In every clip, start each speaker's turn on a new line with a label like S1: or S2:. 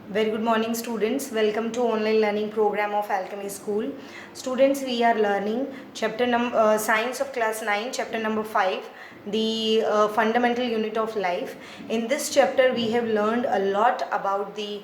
S1: Very good morning, students. Welcome to online learning program of Alchemy School. Students, we are learning chapter number science of class 9, chapter number 5, the fundamental unit of life. In this chapter, we have learned a lot about the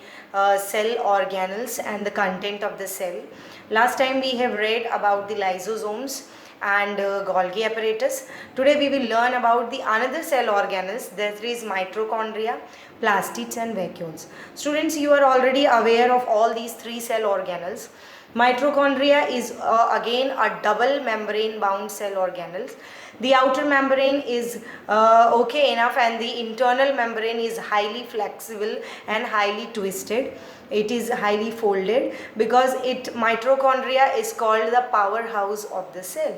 S1: cell organelles and the content of the cell. Last time we have read about the lysosomes and Golgi apparatus. Today we will learn about the another cell organelles, that is mitochondria, plastids and vacuoles. Students, you are already aware of all these three cell organelles. Mitochondria is again a double membrane bound cell organelles. The outer membrane is okay enough, and the internal membrane is highly flexible and highly twisted. It is highly folded because mitochondria is called the powerhouse of the cell.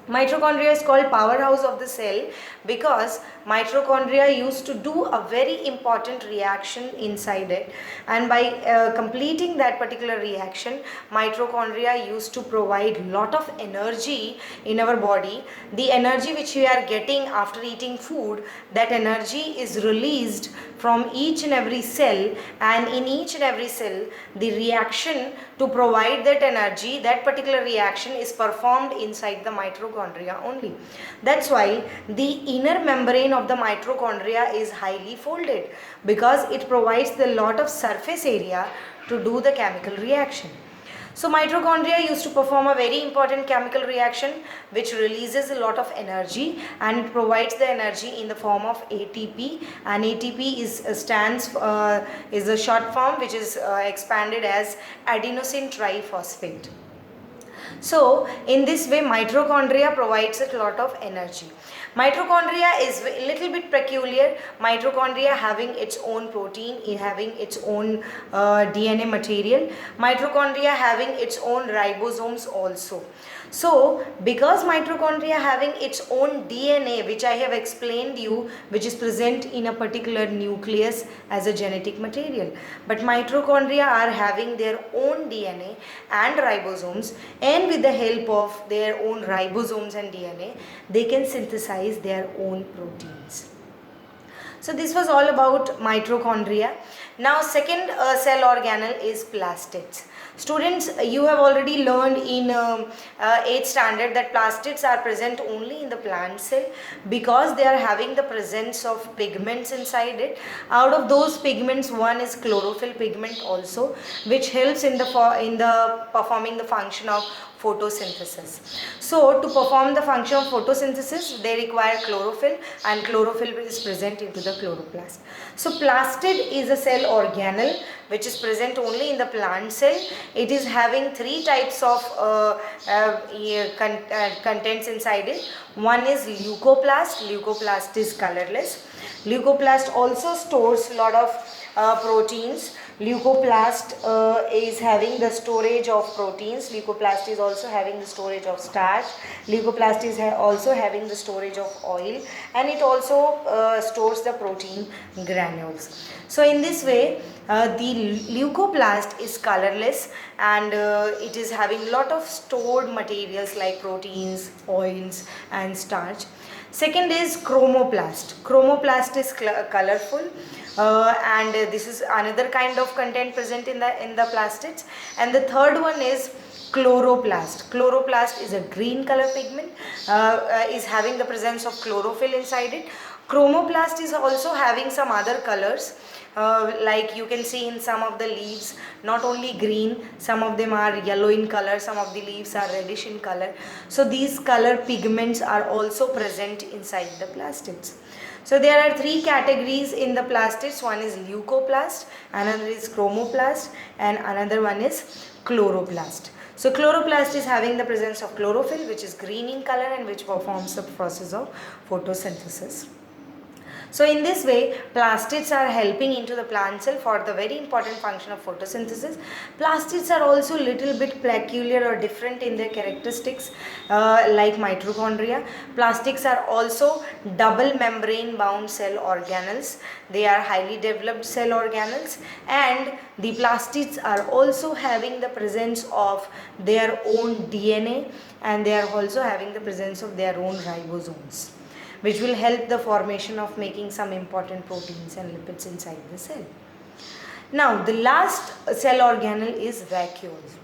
S1: Mitochondria is called powerhouse of the cell because mitochondria used to do a very important reaction inside it, and by completing that particular reaction, mitochondria used to provide lot of energy in our body. The energy which we are getting after eating food, that energy is released from each and every cell, and in each and every cell the reaction to provide that energy, that particular reaction is performed inside the mitochondria only. That's why the inner membrane of the mitochondria is highly folded, because it provides the lot of surface area to do the chemical reaction. So mitochondria used to perform a very important chemical reaction which releases a lot of energy, and it provides the energy in the form of ATP, and ATP is a short form which is expanded as adenosine triphosphate. So in this way mitochondria provides a lot of energy. Mitochondria is a little bit peculiar. Mitochondria having its own protein, having its own DNA material. Mitochondria having its own ribosomes also. So because mitochondria having its own DNA, which I have explained you, which is present in a particular nucleus as a genetic material, but mitochondria are having their own DNA and ribosomes, and with the help of their own ribosomes and DNA, they can synthesize their own proteins. So this was all about mitochondria. Now second cell organelle is plastids. Students, you have already learned in 8th standard that plastids are present only in the plant cell because they are having the presence of pigments inside it. Out of those pigments, one is chlorophyll pigment also, which helps in the performing the function of photosynthesis. So to perform the function of photosynthesis, they require chlorophyll, and chlorophyll is present into the chloroplast. So plastid is a cell organelle which is present only in the plant cell. It is having three types of contents inside it. One is leucoplast. Leucoplast is colorless. Leucoplast also stores a lot of proteins. Leucoplast is having the storage of proteins. Leucoplast is also having the storage of starch. Leucoplast is also having the storage of oil, and it also stores the protein granules. So in this way, the leucoplast is colorless, and it is having lot of stored materials like proteins, oils and starch. Second is chromoplast. Chromoplast is colorful, and this is another kind of content present in the plastids. And the third one is chloroplast. Chloroplast is a green color pigment, is having the presence of chlorophyll inside it. Chromoplast is also having some other colors, like you can see in some of the leaves, not only green, some of them are yellow in color, some of the leaves are reddish in color. So these color pigments are also present inside the plastids. So there are three categories in the plastids. One is leucoplast, another is chromoplast, and another one is chloroplast. So chloroplast is having the presence of chlorophyll, which is green in color and which performs the process of photosynthesis. So in this way, plastids are helping into the plant cell for the very important function of photosynthesis. Plastids are also little bit peculiar or different in their characteristics, like mitochondria. Plastids are also double membrane bound cell organelles. They are highly developed cell organelles, and the plastids are also having the presence of their own DNA, and they are also having the presence of their own ribosomes, which will help the formation of making some important proteins and lipids inside the cell. Now the last cell organelle is vacuoles.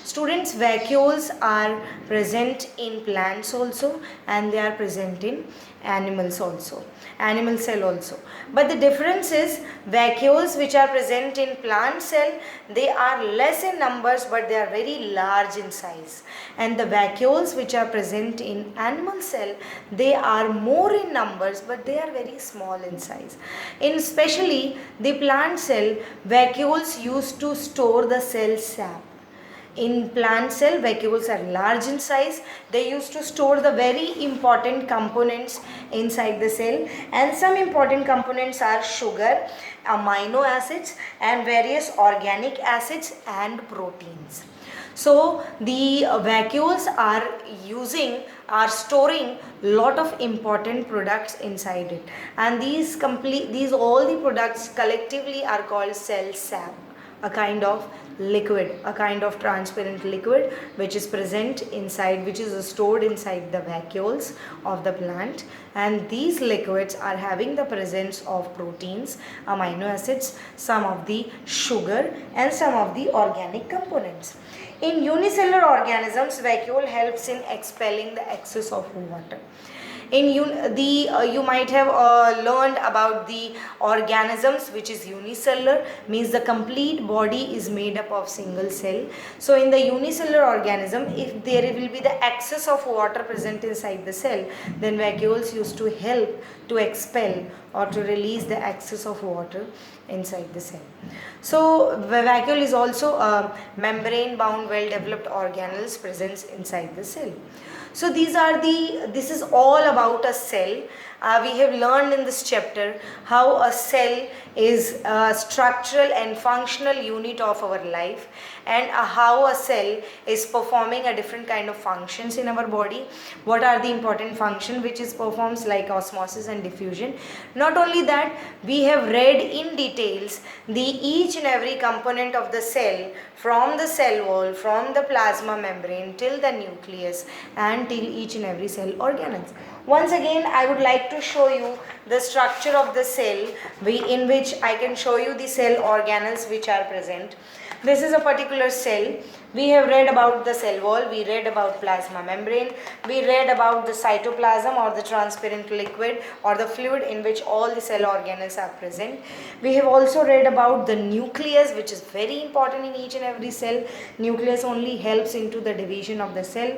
S1: Students, vacuoles are present in plants also, and they are present in animals also, animal cell also. But the difference is, vacuoles which are present in plant cell, they are less in numbers but they are very large in size, and the vacuoles which are present in animal cell, they are more in numbers but they are very small in size. In especially the plant cell, vacuoles used to store the cell sap. In plant cell, vacuoles are large in size. They used to store the very important components inside the cell, and some important components are sugar, amino acids, and various organic acids and proteins. So the vacuoles are storing lot of important products inside it, and these all the products collectively are called cell sap, a kind of liquid, a kind of transparent liquid which is present inside, which is stored inside the vacuoles of the plant, and these liquids are having the presence of proteins, amino acids, some of the sugar, and some of the organic components. In unicellular organisms, vacuole helps in expelling the excess of water. You might have learned about the organisms which is unicellular, means the complete body is made up of single cell. So in the unicellular organism, if there will be the excess of water present inside the cell, then vacuoles used to help to expel or to release the excess of water inside the cell. So the vacuole is also a membrane bound well developed organelles present inside the cell. So this is all about a cell. We have learned in this chapter how a cell is a structural and functional unit of our life, and how a cell is performing a different kind of functions in our body. What are the important function which is performs, like osmosis and diffusion. Not only that, we have read in details the each and every component of the cell, from the cell wall, from the plasma membrane till the nucleus, and till each and every cell organelles. Once again, I would like to show you the structure of the cell, in which I can show you the cell organelles which are present. This is a particular cell. We have read about the cell wall, we read about plasma membrane, we read about the cytoplasm or the transparent liquid or the fluid in which all the cell organelles are present. We have also read about the nucleus, which is very important in each and every cell. Nucleus only helps into the division of the cell.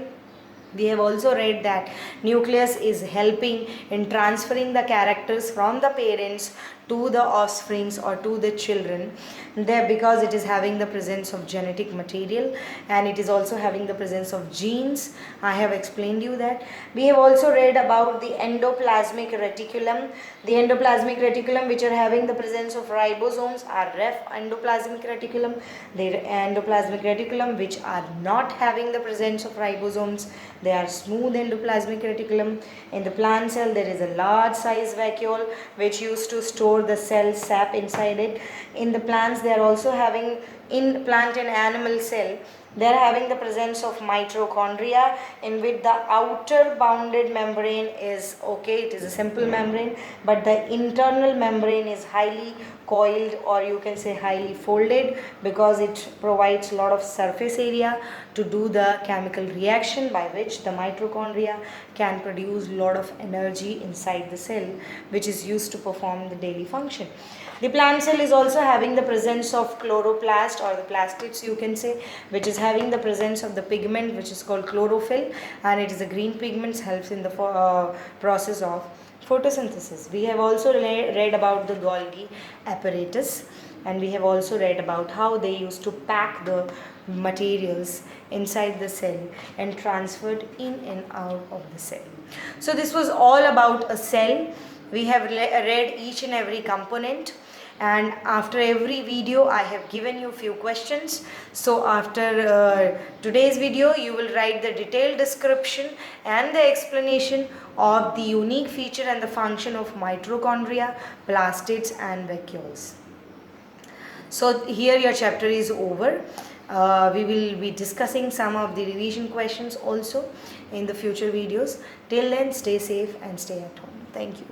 S1: We have also read that nucleus is helping in transferring the characters from the parents to the offsprings or to the children, there, because it is having the presence of genetic material, and it is also having the presence of genes. I have explained you that. We have also read about the endoplasmic reticulum. The endoplasmic reticulum which are having the presence of ribosomes are ref endoplasmic reticulum. The endoplasmic reticulum which are not having the presence of ribosomes, they are smooth endoplasmic reticulum. In the plant cell, there is a large size vacuole which used to store the cell sap inside it. In the plants, they are also having, in plant and animal cell, they are having the presence of mitochondria, in which the outer bounded membrane is okay, it is a simple membrane, but the internal membrane is highly coiled, or you can say highly folded, because it provides a lot of surface area to do the chemical reaction by which the mitochondria can produce a lot of energy inside the cell, which is used to perform the daily function. The plant cell is also having the presence of chloroplast, or the plastids you can say, which is having the presence of the pigment which is called chlorophyll, and it is a green pigment, helps in the process of photosynthesis. We have also read about the Golgi apparatus, and we have also read about how they used to pack the materials inside the cell and transferred in and out of the cell. So this was all about a cell. We have read each and every component, and after every video I have given you few questions. So after today's video, you will write the detailed description and the explanation of the unique feature and the function of mitochondria, plastids and vacuoles. So here your chapter is over. We will be discussing some of the revision questions also in the future videos. Till then, stay safe and stay at home. Thank you.